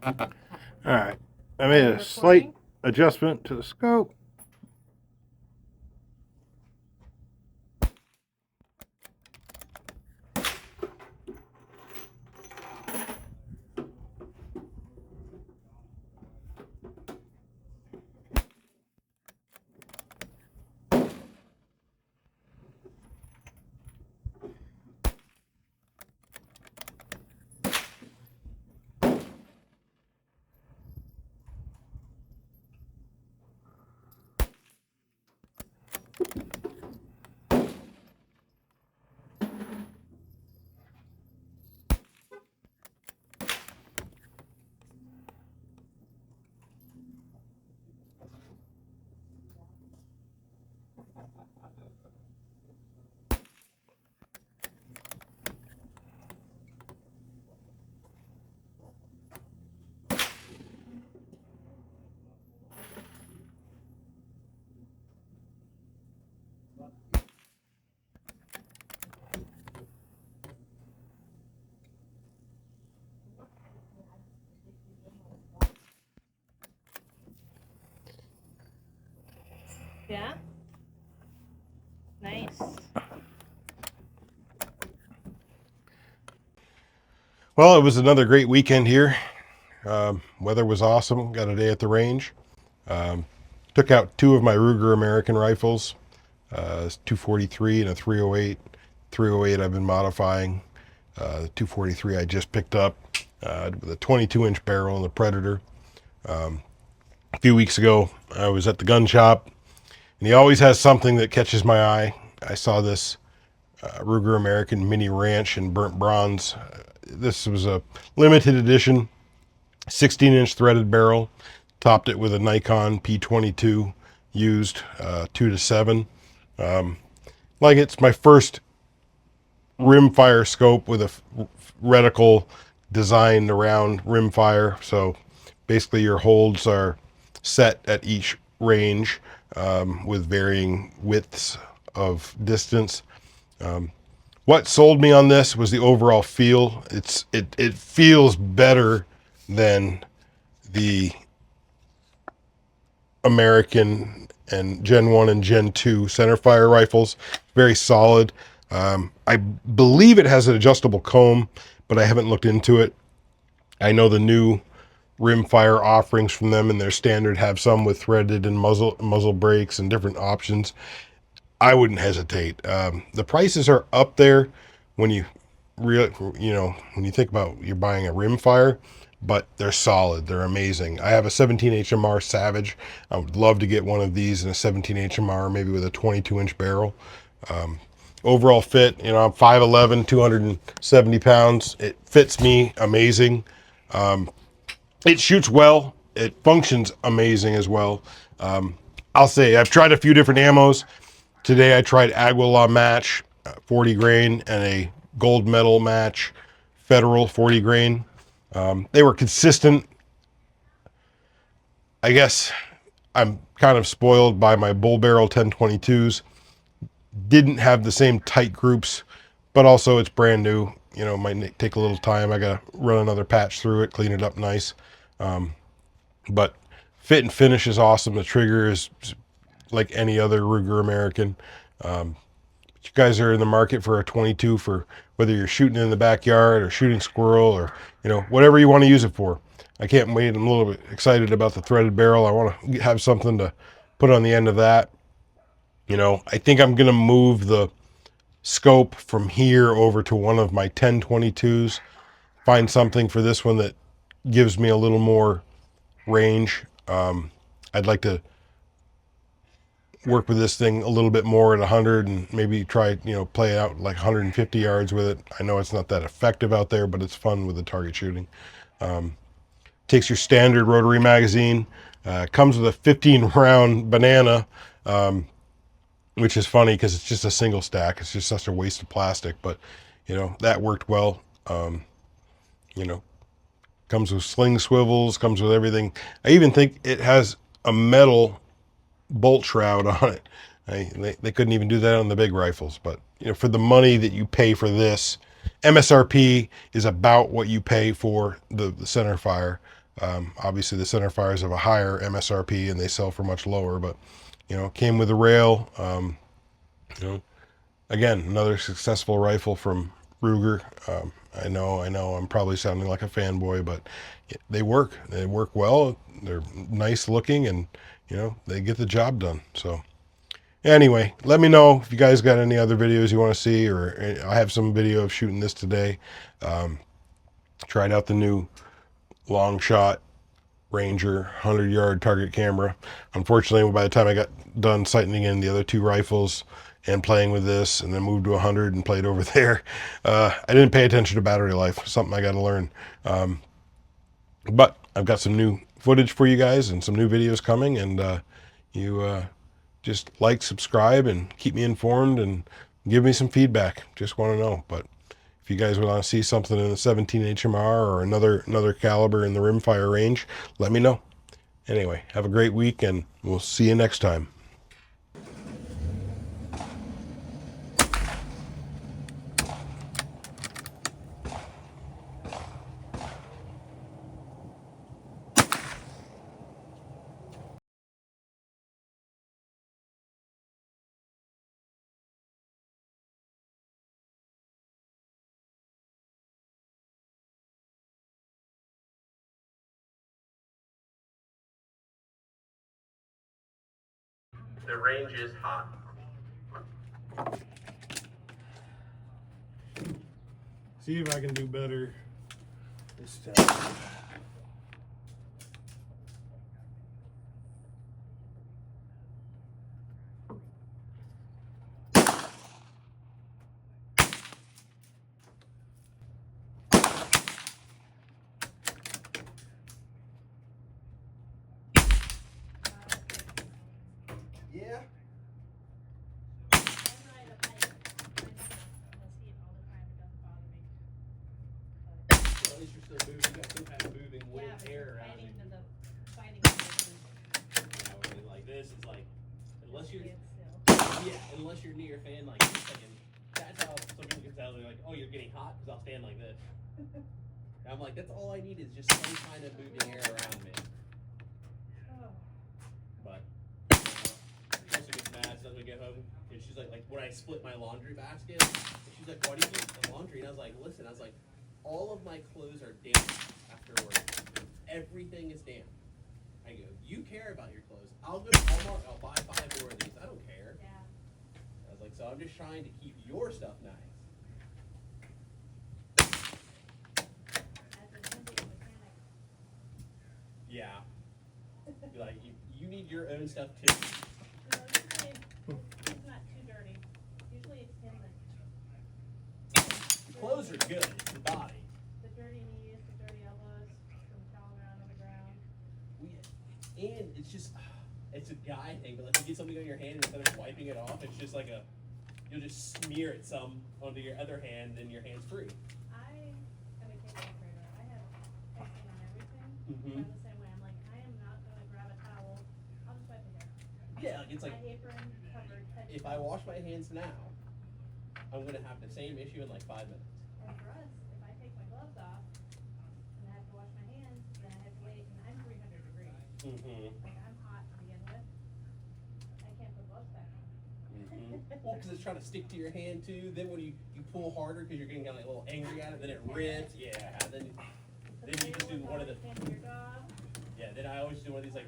All right. I made a slight adjustment to the scope. Yeah? Nice. Well, it was another great weekend here. Weather was awesome. Got a day at the range. Took out two of my Ruger American rifles, 243 and a 308. 308 I've been modifying. The 243 I just picked up with a 22-inch barrel and the Predator. A few weeks ago, I was at the gun shop, and he always has something that catches my eye. I saw this Ruger American Mini Ranch in burnt bronze. This was a limited edition 16-inch threaded barrel. Topped it with a Nikon P22 used 2-7. Like it's my first rimfire scope with a reticle designed around rimfire. So basically your holds are set at each range with varying widths of distance. What sold me on this was the overall feel. It feels better than the American and Gen 1 and Gen 2 centerfire rifles. Very solid. I believe it has an adjustable comb, but I haven't looked into it. I know the new rimfire offerings from them and their standard have some with threaded and muzzle brakes and different options. I wouldn't hesitate. The prices are up there when you when you think about you're buying a rimfire, but they're solid. They're amazing. I have a 17 HMR Savage. I would love to get one of these in a 17 HMR, maybe with a 22-inch barrel. Overall fit, I'm 5'11", 270 pounds. It fits me amazing. It shoots well. It functions amazing as well. I'll say I've tried a few different ammos. Today I tried Aguila Match 40 grain and a gold medal match federal 40 grain. They were consistent. I guess I'm kind of spoiled by my bull barrel 1022s. Didn't have the same tight groups, but also it's brand new. Might take a little time. I gotta run another patch through it, clean it up nice. But fit and finish is awesome. The trigger is like any other Ruger American. You guys are in the market for a 22 for whether you're shooting in the backyard or shooting squirrel or whatever you want to use it for. I can't wait. I'm a little bit excited about the threaded barrel. I want to have something to put on the end of that. I think I'm gonna move the scope from here over to one of my 1022s. Find something for this one that gives me a little more range. I'd like to work with this thing a little bit more at 100 and maybe try, play out like 150 yards with it. I know it's not that effective out there, but it's fun with the target shooting. Takes your standard rotary magazine, comes with a 15 round banana, which is funny because it's just a single stack. It's just such a waste of plastic, but that worked well. Comes with sling swivels, comes with everything. I even think it has a metal bolt shroud on it. They couldn't even do that on the big rifles, but for the money that you pay for this, MSRP is about what you pay for the center fire. Obviously, the center fires have a higher MSRP and they sell for much lower, but came with a rail. You know, Again, another successful rifle from Ruger. I know, I'm probably sounding like a fanboy, but they work. They work well. They're nice looking, and they get the job done. So, anyway, let me know if you guys got any other videos you want to see, or I have some video of shooting this today. Tried out the new long shot Ranger 100-yard target camera. Unfortunately, by the time I got done sighting in the other two rifles and playing with this, and then moved to 100 and played over there, I didn't pay attention to battery life. Something I got to learn. But I've got some new footage for you guys and some new videos coming, and you just like, subscribe, and keep me informed and give me some feedback. Just want to know. But if you guys want to see something in the 17 HMR or another caliber in the rimfire range, let me know. Anyway, have a great week, and we'll see you next time. The range is hot. See if I can do better this time. Yeah. At least you're still moving. You got some kind of moving wind air around you. Like this, it's like unless you're near your fan, like it's like that's how some people can tell. They're like, oh, you're getting hot because I'll stand like this. And I'm like, that's all I need is just some kind of moving air around me. But she also gets mad as we get home, and she's like when I split my laundry basket, and she's like, why do you do the laundry? And I was like, listen, all of my clothes are damp after work. Everything is damp. I go, you care about your clothes. I'll go to Walmart, I'll buy 5 more of these. I don't care. Yeah. I was like, so I'm just trying to keep your stuff nice. Yeah. Be like, you need your own stuff too. No, usually it's not too dirty. Usually it's in The clothes are good, it's the body. the dirty knees, the dirty elbows, from crawling around on the ground. And it's just, it's a guy thing, but like you get something on your hand and instead of wiping it off, it's just like you'll just smear it some onto your other hand and your hand's free. I have a cable operator. I have testing on everything. Mm-hmm. I'm the same way. I'm like, I am not going to grab a towel. I'll just wipe it here. Yeah, like it's like, My apron covered. if I wash my hands now, I'm going to have the same issue in like 5 minutes. And for us, if I take my gloves off and I have to wash my hands, then I have to wait, and I'm 300 degrees. Mm-hmm. Like, I'm hot to begin with. I can't put gloves back on. Well, because it's trying to stick to your hand too. Then when you pull harder because you're getting kind of like a little angry at it, then it rips. Yeah. Then you just do one of the. Yeah. Then I always do one of these like.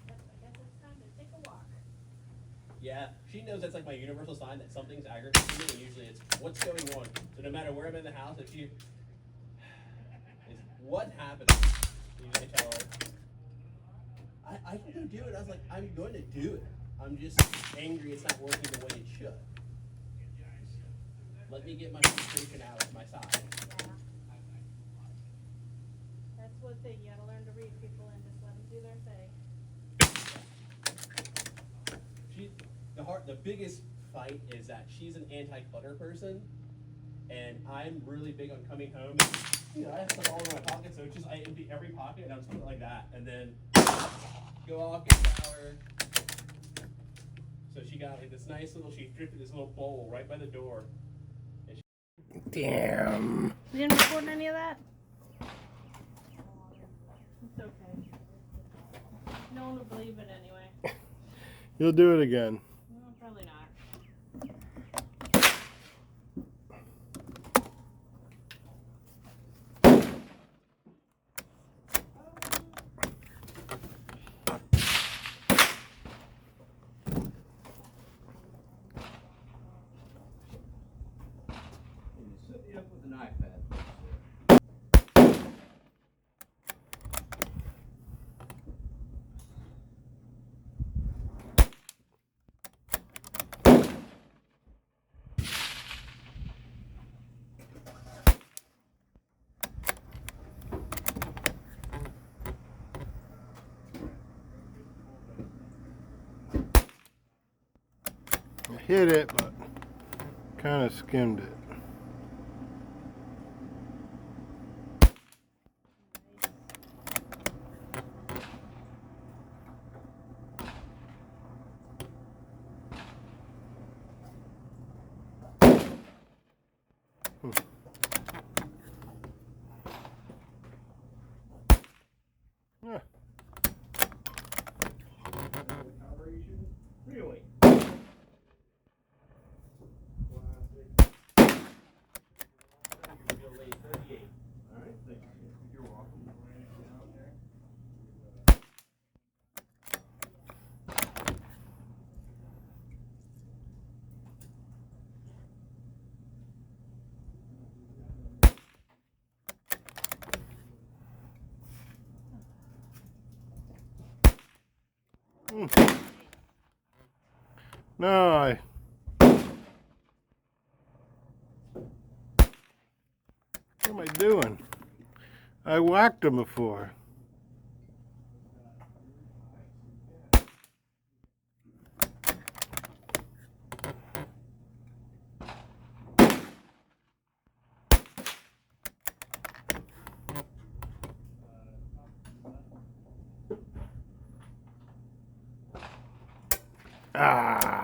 I guess it's time to take a walk. Yeah, she knows that's like my universal sign that something's aggravating me, and usually it's what's going on. So no matter where I'm in the house, if she is what happened, usually I tell her. I can go do it. I was like, I'm going to do it. I'm just angry it's not working the way it should. Let me get my frustration out of my side. Yeah. That's one thing, you gotta learn to read people and just let them do their thing. The biggest fight is that she's an anti-clutter person, and I'm really big on coming home. And, I have stuff all in my pockets, so it's just I empty every pocket and I'm just put it like that, and then go off, get showered. So she got like this nice little. She drifted this little bowl right by the door. Damn. You didn't record any of that? no one will believe it anyway. You'll do it again. No, probably not. Set me up with an iPad. I hit it, but kind of skimmed it. Yeah. Really? Real late 38. All right, thank you. You're welcome. No, what am I doing? I whacked him before. Ah.